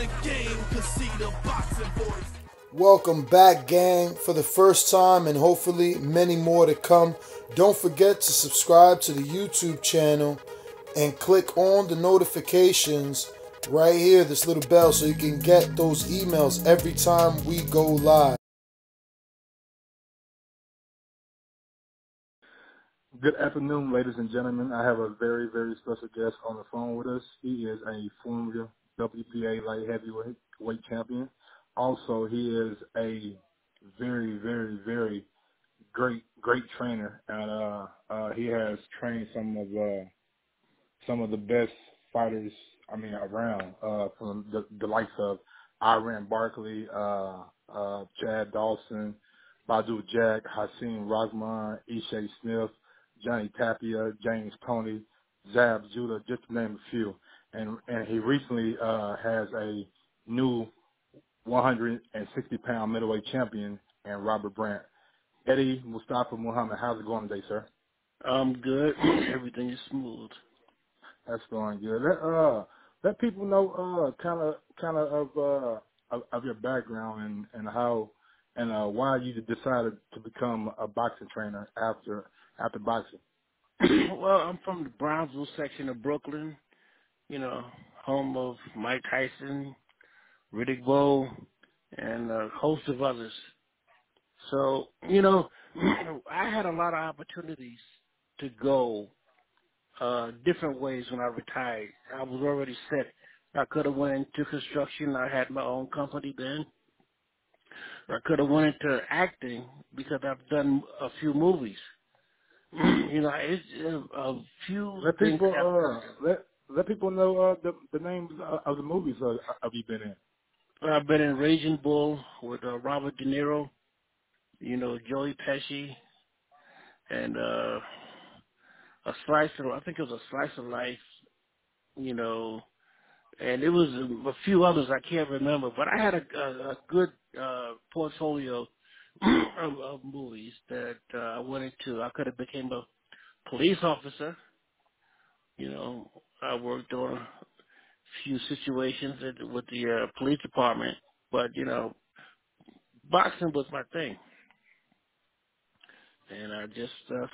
the game, cause see the boxing voice. Welcome back, gang, for the first time and hopefully many more to come. Don't forget to subscribe to the YouTube channel and click on the notifications right here, this little bell, so you can get those emails every time we go live. Good afternoon, ladies and gentlemen. I have a very, very special guest on the phone with us. He is a former WPA light heavyweight champion. Also, he is a very, very, very great trainer, and he has trained some of the best fighters, around, from the likes of Iran Barkley, Chad Dawson, Badou Jack, Hassim Rahman, Ishe Smith, Johnny Tapia, James Toney, Zab Judah, just to name a few. And he recently has a new 160-pound middleweight champion, and Robert Brandt. Eddie Mustafa Muhammad, how's it going today, sir? I'm good. Everything is smooth. That's going good. Let people know kind of your background and how and why you decided to become a boxing trainer after boxing. Well, I'm from the Brownsville section of Brooklyn, home of Mike Tyson, Riddick Bowe, and a host of others. So, I had a lot of opportunities to go different ways when I retired. I was already set. I could have went into construction. I had my own company then. I could have went into acting because I've done a few movies. It's a few let things. Let people know the names of the movies have you been in. I've been in Raging Bull with Robert Dinero, Joey Pesci, and I think it was a Slice of Life, and it was a few others I can't remember, but I had a good portfolio of movies that I went into. I could have became a police officer. I worked on a few situations with the police department, but boxing was my thing, and I just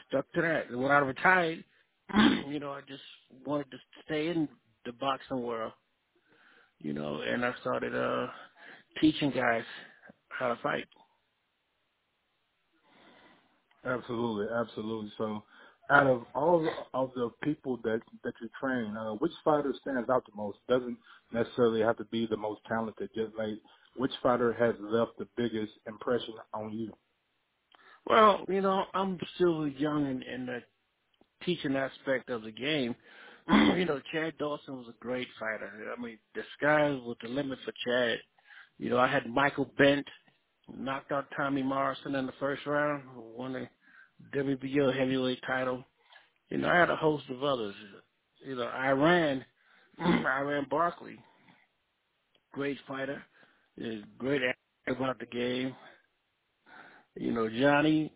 stuck to that. And when I retired, I just wanted to stay in the boxing world, and I started teaching guys how to fight. Absolutely. So, out of all of the people that you train, which fighter stands out the most? Doesn't necessarily have to be the most talented. Just like which fighter has left the biggest impression on you? Well, I'm still young in the teaching aspect of the game. Chad Dawson was a great fighter. The sky was the limit for Chad. I had Michael Bent, knocked out Tommy Morrison in the first round, won the WBO heavyweight title. I had a host of others. Iran Barkley, great fighter, great about the game. Johnny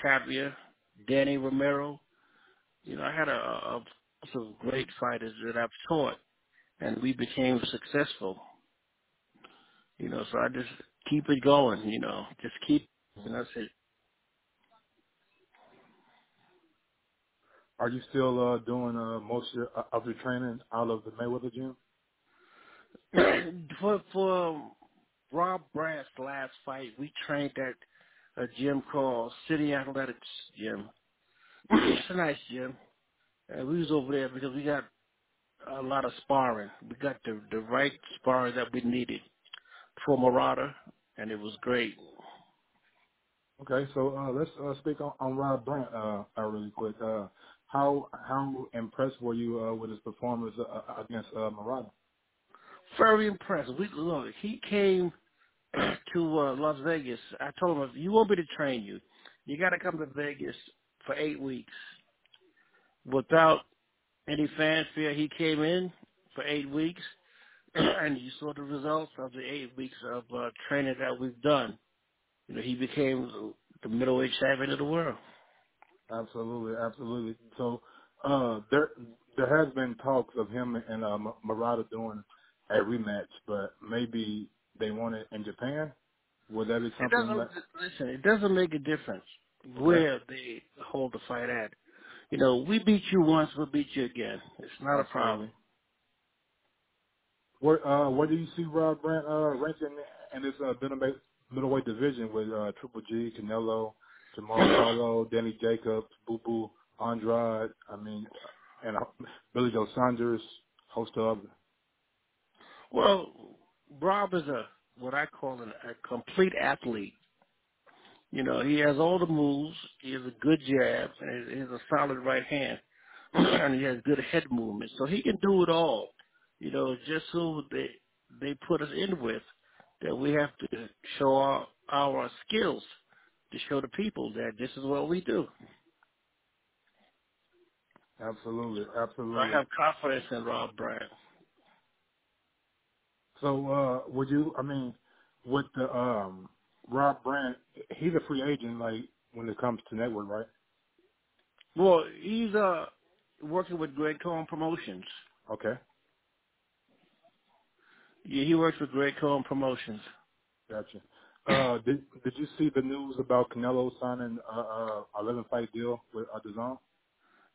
Tapia, Danny Romero. I had a host of great fighters that I've taught, and we became successful. So I just keep it going, just keep, and that's it. Are you still doing most of your training out of the Mayweather gym? For Rob Brandt's last fight, we trained at a gym called City Athletics Gym. It's a nice gym. And we was over there because we got a lot of sparring. We got the right sparring that we needed for Marauder, and it was great. Okay, so let's speak on Rob Brandt really quick. How impressed were you with his performance against Marauder? Very impressed. He came to Las Vegas. I told him, you want me to train you, you got to come to Vegas for 8 weeks. Without any fanfare, he came in for 8 weeks, and you saw the results of the 8 weeks of training that we've done. He became the middleweight champion of the world. Absolutely. So there has been talks of him and Marauder doing a rematch, but maybe they want it in Japan. Would that be It something doesn't, like? listen, it doesn't make a difference Okay, where they hold the fight at. You know, we beat you once, we'll beat you again. It's not a problem. absolutely. Where do you see Rob Grant ranking in this middleweight division with Triple G, Canelo, Jamal Charlo, Danny Jacobs, Boo Boo, Andrade? I mean, and Billy Joe Saunders, host of others. Well, Rob is what I call a complete athlete. You know, he has all the moves. He has a good jab, and he has a solid right hand, and he has good head movement. So he can do it all. You know, just who they put us in with, that we have to show our skills to show the people that this is what we do. Absolutely, So I absolutely. have confidence in Rob Bryant. So, would you? I mean, with the Rob Brand, he's a free agent. Like when it comes to network, right? Well, he's working with Greg Cohen Promotions. Okay, Yeah, he works with Greg Cohen Promotions. gotcha. Did you see the news about Canelo signing a 11 fight deal with DAZN?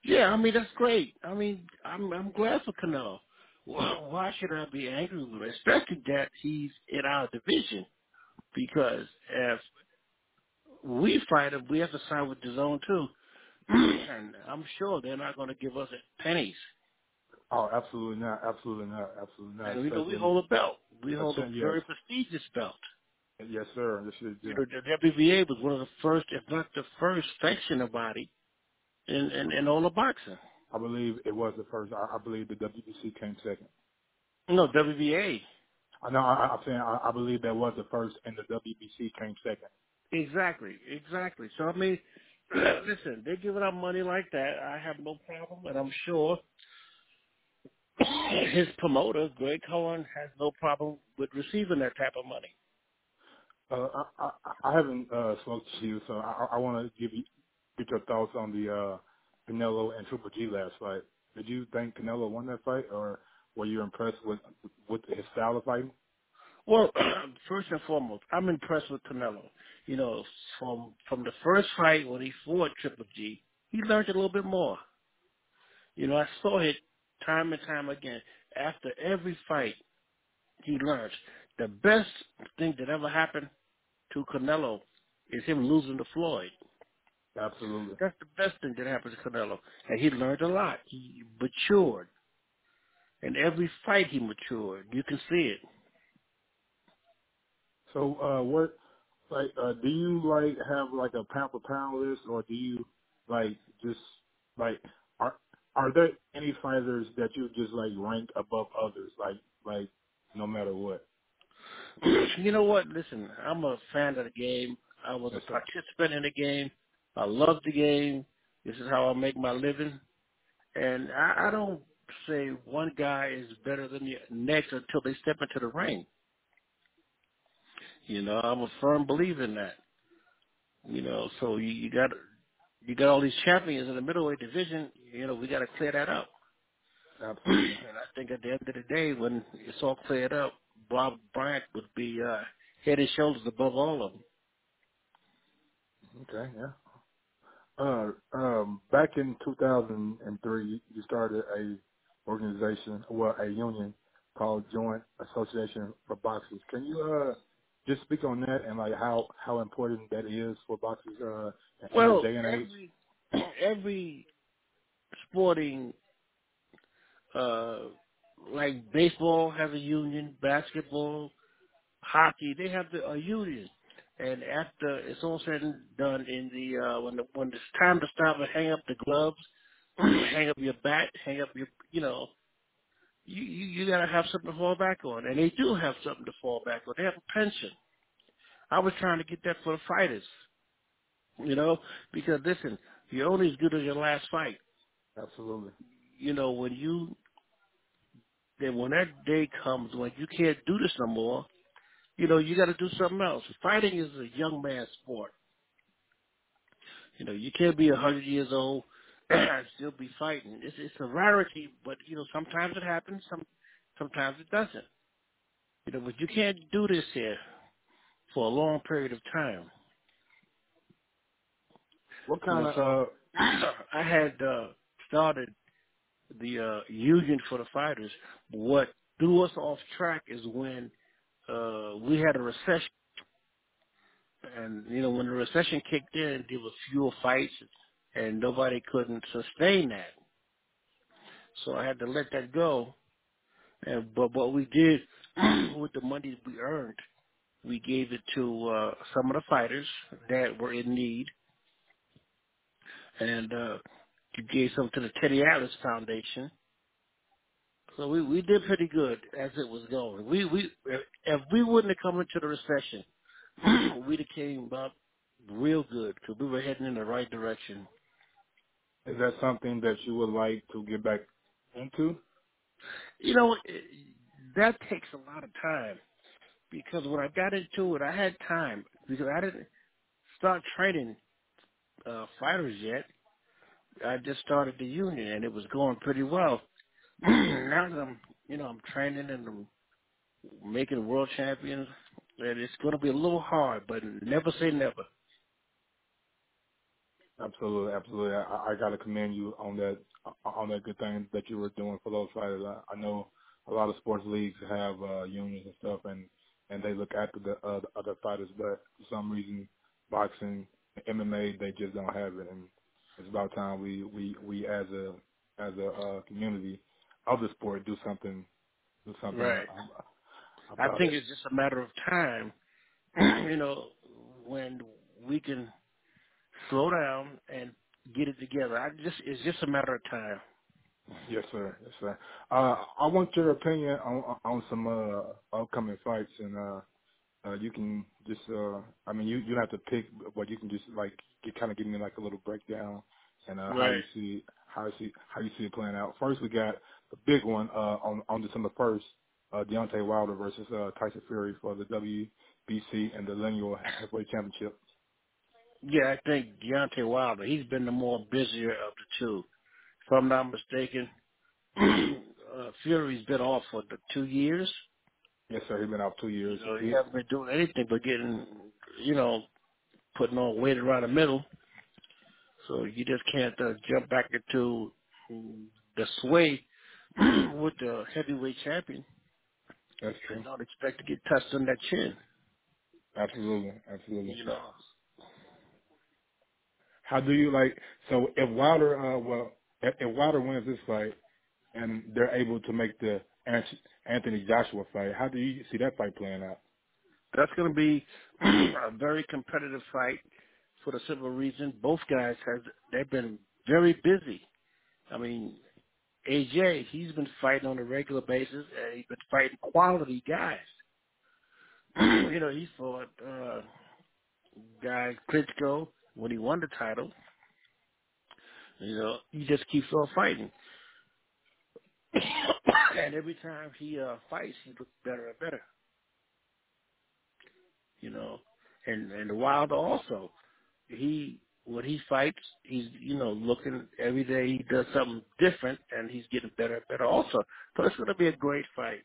Yeah, I mean that's great. I mean, I'm glad for Canelo. Why should I be angry with him? Especially that he's in our division. Because if we fight him, we have to sign with the zone too, and I'm sure they're not going to give us pennies. Oh, absolutely not, absolutely not, absolutely not. And we Especially, hold a belt. We hold a yes, very prestigious belt. yes, sir. This is You know, the WBA was one of the first, if not the first, sanctioner body in all of boxing. I believe it was the first. I believe the WBC came second. No, WBA. I know. I'm saying I believe that was the first, and the WBC came second. Exactly, exactly. So I mean, listen, they're giving out money like that. I have no problem, and I'm sure his promoter, Greg Cohen, has no problem with receiving that type of money. I haven't spoke to you, so I want to get your thoughts on the Canelo and Triple G last fight. Did you think Canelo won that fight, or were you impressed with his style of fighting? Well, first and foremost, I'm impressed with Canelo. You know, from the first fight when he fought Triple G, he learned a little bit more. You know, I saw it time and time again. After every fight, he learns. The best thing that ever happened to Canelo is him losing to Floyd. Absolutely. That's the best thing that happened to Canelo. And he learned a lot. He matured. In every fight he matured. You can see it. So, do you have a pound for pound list, or do you just like are there any fighters that you just rank above others, like no matter what? You know what? Listen, I'm a fan of the game. I was Yes, a sir. participant in the game. I love the game. This is how I make my living. And I don't say one guy is better than the next until they step into the ring. You know, I'm a firm believer in that. You know, so you got all these champions in the middleweight division. You know, we got to clear that up. Absolutely. And I think at the end of the day, when it's all cleared up, Bob Bryant would be head and shoulders above all of them. Okay. Yeah. Back in 2003, you started a union called Joint Association for Boxers. Can you just speak on that and how important that is for boxers in this Well, day and age? every sporting, like baseball has a union, basketball, hockey, they have a union. And after it's all said and done, in the when it's time to stop and hang up the gloves, hang up your bat, hang up your, you know, you gotta have something to fall back on, and they do have something to fall back on. They have a pension. I was trying to get that for the fighters, you know, because listen, you're only as good as your last fight. Absolutely. You know, when that day comes when you can't do this no more, you know, you got to do something else. Fighting is a young man's sport. You know, you can't be 100 years old and still be fighting. It's a rarity, but you know, sometimes it happens. Sometimes it doesn't. but you can't do this here for a long period of time. What kind So of I had started the union for the fighters. What threw us off track is when we had a recession, and when the recession kicked in, there was fewer fights, and nobody couldn't sustain that. So I had to let that go. But what we did with the money we earned, we gave it to some of the fighters that were in need, and you gave some to the Teddy Atlas Foundation. So we did pretty good as it was going. If we wouldn't have come into the recession, we'd have came up real good because we were heading in the right direction. is that something that you would like to get back into? That takes a lot of time because when I got into it, I had time because I didn't start training fighters yet. I just started the union and it was going pretty well. Now that I'm training and I'm making world champions, and it's going to be a little hard, but never say never. Absolutely, absolutely. I got to commend you on that good thing that you were doing for those fighters. I know a lot of sports leagues have unions and stuff, and they look after the other fighters, but for some reason, boxing, MMA, they just don't have it, and it's about time we as a community of the sport do something Right. I about think it. it's just a matter of time, when we can slow down and get it together. It's just a matter of time. Yes, sir. Yes, sir. I want your opinion on some upcoming fights, and you can just I mean, you don't have to pick, but you can just like kind of give me like a little breakdown and Right. how you see it playing out. First, we got the big one on December 1st, Deontay Wilder versus Tyson Fury for the WBC and the lineal heavyweight championship. Yeah, I think Deontay Wilder, he's been the more busier of the two. If I'm not mistaken, Fury's been off for 2 years. Yes, sir. He's been out 2 years. He hasn't been doing anything but getting, putting on weight around the middle. So you just can't jump back into the sway with the heavyweight champion That's and true. don't expect to get touched on that chin. Absolutely, absolutely. You know, How do you like? So if Wilder, if Wilder wins this fight and they're able to make the Anthony Joshua fight, how do you see that fight playing out? that's going to be a very competitive fight for the simple reason both guys they've been very busy. I mean, AJ, he's been fighting on a regular basis and he's been fighting quality guys. He fought guy Klitschko when he won the title. He just keeps on fighting. And every time he fights, he looks better and better. And Wilder also, when he fights, he's looking every day. He does something different, and he's getting better and better also. So it's going to be a great fight.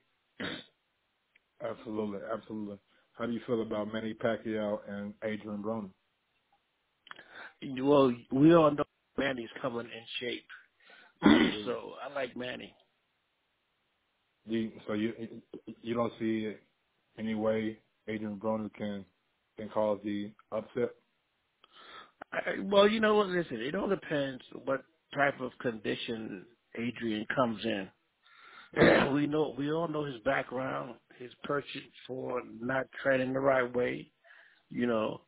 Absolutely, absolutely. How do you feel about Manny Pacquiao and Adrian Broner? Well, we all know Manny's coming in shape, so I like Manny. So you don't see any way Adrian Broner can cause the upset? Well, you know what? Listen, it all depends what type of condition Adrian comes in. We all know his background, his purchase for not training the right way. You know,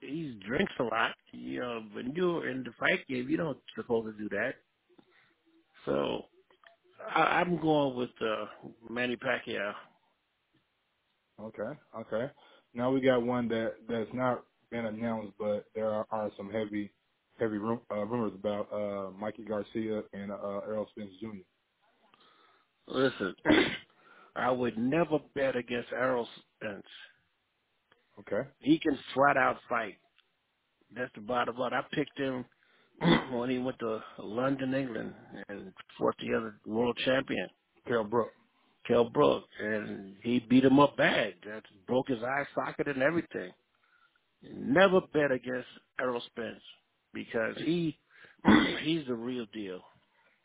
he drinks a lot. When you're in the fight game, you don't supposed to do that. So I'm going with Manny Pacquiao. Okay, okay. Now we got one that's not been announced, but there are some heavy rumors about Mikey Garcia and Errol Spence Jr. Listen, I would never bet against Errol Spence. Okay. He can flat out fight. That's the bottom line. I picked him when he went to London, England, and fought the other world champion. Carol Brook. Kell Brook, and he beat him up bad. That broke his eye socket and everything. Never bet against Errol Spence because he's the real deal.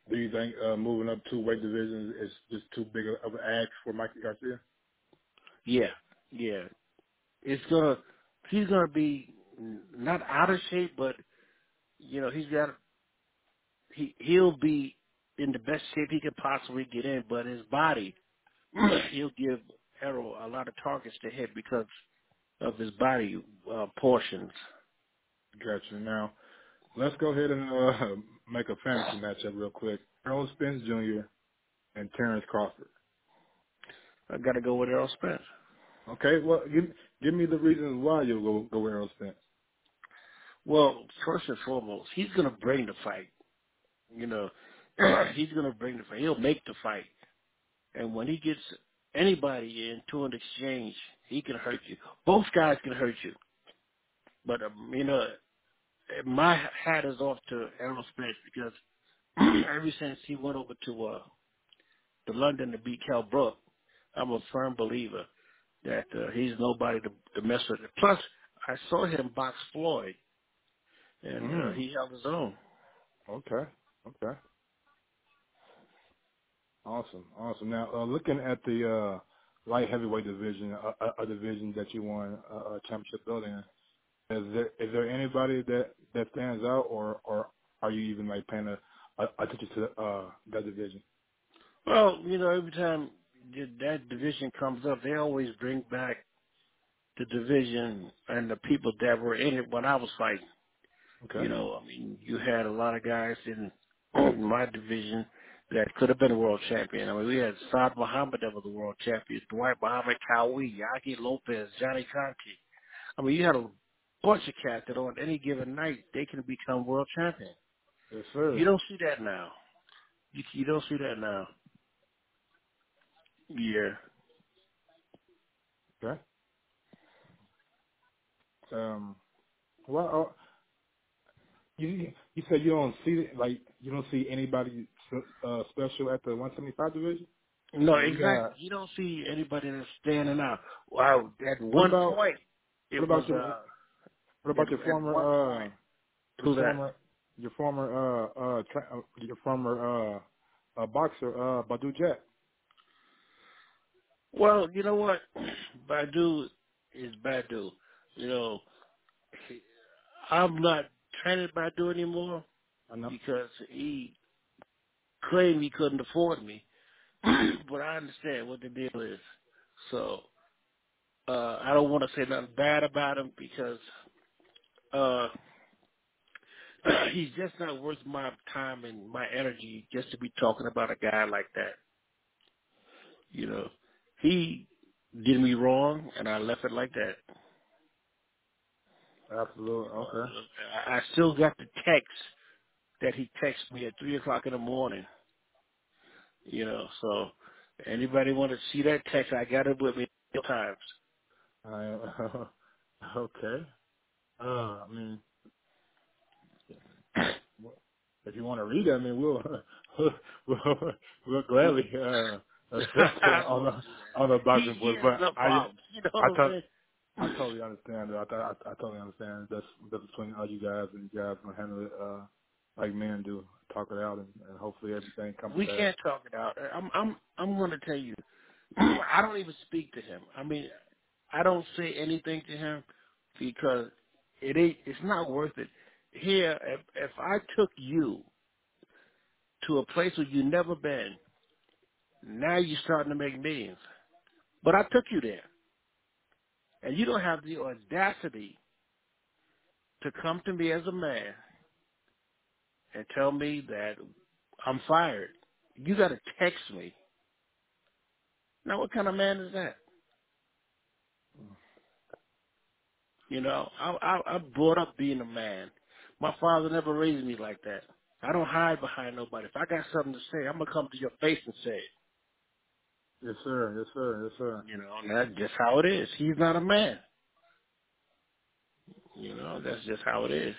Do you think moving up 2 weight divisions is just too big of an ask for Mikey Garcia? Yeah. He's gonna be not out of shape, but he'll be in the best shape he could possibly get in. But his body, he'll give Errol a lot of targets to hit because of his body portions. Gotcha. Now, let's go ahead and make a fantasy matchup real quick. Errol Spence Jr. and Terence Crawford. I got to go with Errol Spence. Okay, well, give me the reasons why you'll go with Errol Spence. Well, first and foremost, he's going to bring the fight. He's going to bring the fight. He'll make the fight. And when he gets anybody into an exchange, he can hurt you. Both guys can hurt you. But, my hat is off to Errol Spence because ever since he went over to London to beat Kell Brook, I'm a firm believer that he's nobody to mess with. Plus, I saw him box Floyd, and he held his own. Okay. Awesome. Now, looking at the light heavyweight division, a division that you won a championship belt in, is there anybody that stands out, or are you even like paying attention to that division? Well, every time that division comes up, they always bring back the division and the people that were in it when I was fighting. Okay. You had a lot of guys in my division that could have been a world champion. We had Saad Muhammad that was a world champion, Dwight Muhammad Cowie, Yagi Lopez, Johnny Conti. You had a bunch of cats that on any given night, they can become world champion. Yes, sir. You don't see that now. You don't see that now. Yeah. Okay. Well, you said you don't see anybody special at the 175 division? No, exactly. You don't see anybody that's standing out. Wow, at one point, what about your former boxer Badou Jack? Well, you know what? Badou is Badou. I'm not training Badou anymore because he claimed he couldn't afford me. But I understand what the deal is. So I don't want to say nothing bad about him because he's just not worth my time and my energy just to be talking about a guy like that. He did me wrong, and I left it like that. Absolutely. Okay. I still got the text that he texted me at 3 o'clock in the morning. So anybody want to see that text, I got it with me times. Okay. If you want to read it, we'll gladly accept it on the boxing board. But I totally understand. I totally understand. That's between all you guys, and you guys gonna handle it like men do, talk it out, and hopefully everything comes. We can't talk it out. I'm going to tell you, I don't even speak to him. I don't say anything to him because it's not worth it. Here, if I took you to a place where you've never been, now you're starting to make millions. But I took you there. And you don't have the audacity to come to me as a man and tell me that I'm fired. You got to text me. Now, what kind of man is that? I brought up being a man. My father never raised me like that. I don't hide behind nobody. If I got something to say, I'm going to come to your face and say it. Yes, sir. Yes, sir. Yes, sir. And that's just how it is. He's not a man. That's just how it is.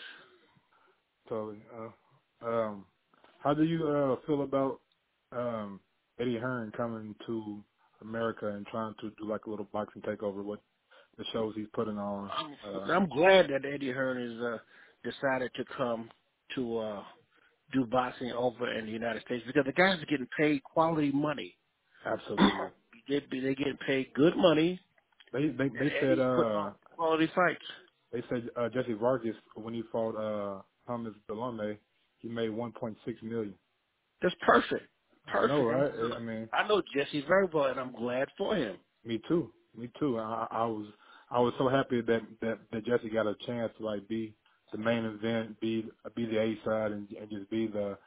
Totally. How do you feel about Eddie Hearn coming to America and trying to do like a little boxing takeover with the shows he's putting on. I'm glad that Eddie Hearn is decided to come to do boxing over in the United States because the guys are getting paid quality money. Absolutely. They're getting paid good money. They said Eddie's putting on quality fights. they said Jesse Vargas when he fought Thomas Delonme, he made 1.6 million. That's perfect. I know, Perfect. right? I mean, I know Jesse very well, and I'm glad for him. me too. Me too. I was so happy that Jesse got a chance to like be the main event, be the A side, and just be the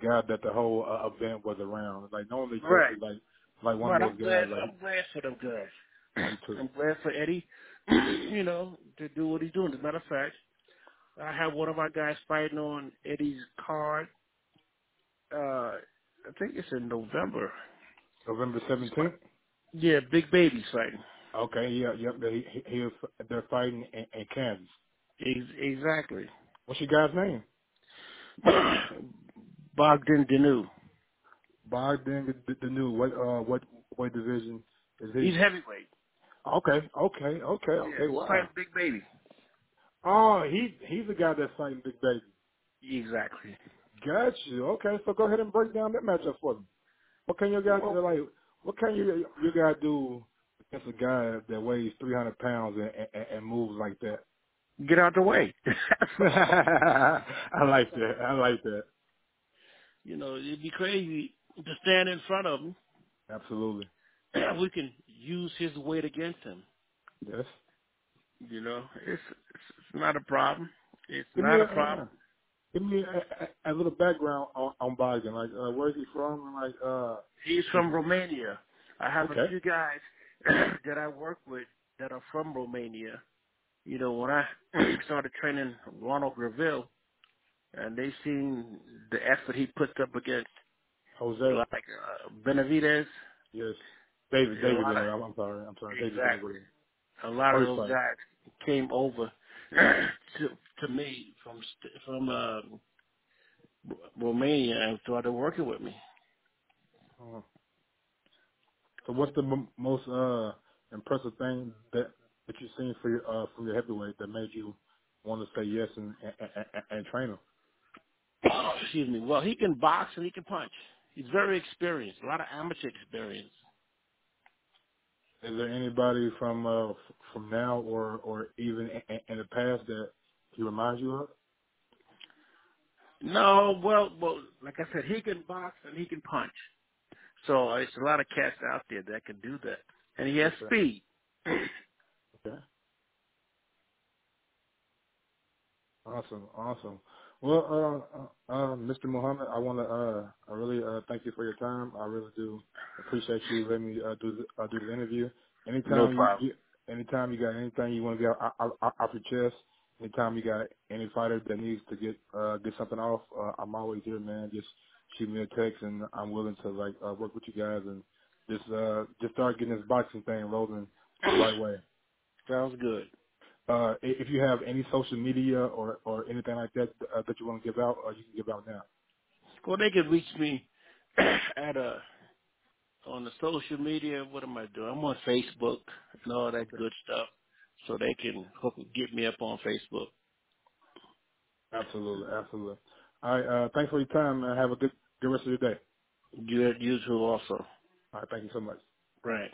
guy that the whole event was around. Like normally Right. Jesse like one Right. of those guys. I'm glad for them guys. Me too. I'm glad for Eddie, to do what he's doing. As a matter of fact, I have one of our guys fighting on Eddie's card. I think it's in November. November 17th. Yeah, Big Baby's fighting. Okay, yeah, yep. They're fighting in Kansas. Exactly. What's your guy's name? Bogdan Dinu. Bogdan the new. What division is he? He's heavyweight. Okay. Yeah, he's Wow. fighting Big Baby. Oh, he's the guy that's fighting Big Baby. Exactly. Got you. Okay, so go ahead and break down that matchup for me. What can your guy What can your guy do against a guy that weighs 300 pounds and moves like that? Get out the way. I like that. It'd be crazy to stand in front of him. Absolutely. We can use his weight against him. Yes. It's not a problem. It's Give me not a problem. give me a little background on Bogdan. Like, where's he from? And He's from Romania. I have okay. a few guys that I work with that are from Romania. When I started training Ronald Graville, and they seen the effort he puts up against Jose. like Benavidez. Yes. David. I'm sorry. David. Exactly. A lot of those Sorry. guys came over to me from Romania and started working with me. So what's the most impressive thing that you've seen from your heavyweight that made you want to say yes and train him? Excuse me. Well, he can box and he can punch. He's very experienced. A lot of amateur experience. Is there anybody from now or even in the past that he reminds you of? No, well, like I said, he can box and he can punch. So it's a lot of cats out there that can do that, and he has speed. Okay. Awesome. Well, Mr. Muhammad, I want to I really thank you for your time. I really do appreciate you letting me do the interview. No Anytime problem. anytime you got anything you want to get off your chest, anytime you got any fighter that needs to get something off, I'm always here, man. Just shoot me a text, and I'm willing to work with you guys and just start getting this boxing thing rolling the right way. Sounds good. If you have any social media or anything like that that you want to give out, you can give out now. Well, they can reach me at on the social media. What am I doing? I'm on Facebook and all that Okay. good stuff, so they can get me up on Facebook. Absolutely. All right. Thanks for your time, man. Have a good rest of your day. You too also. All right. Thank you so much. Right.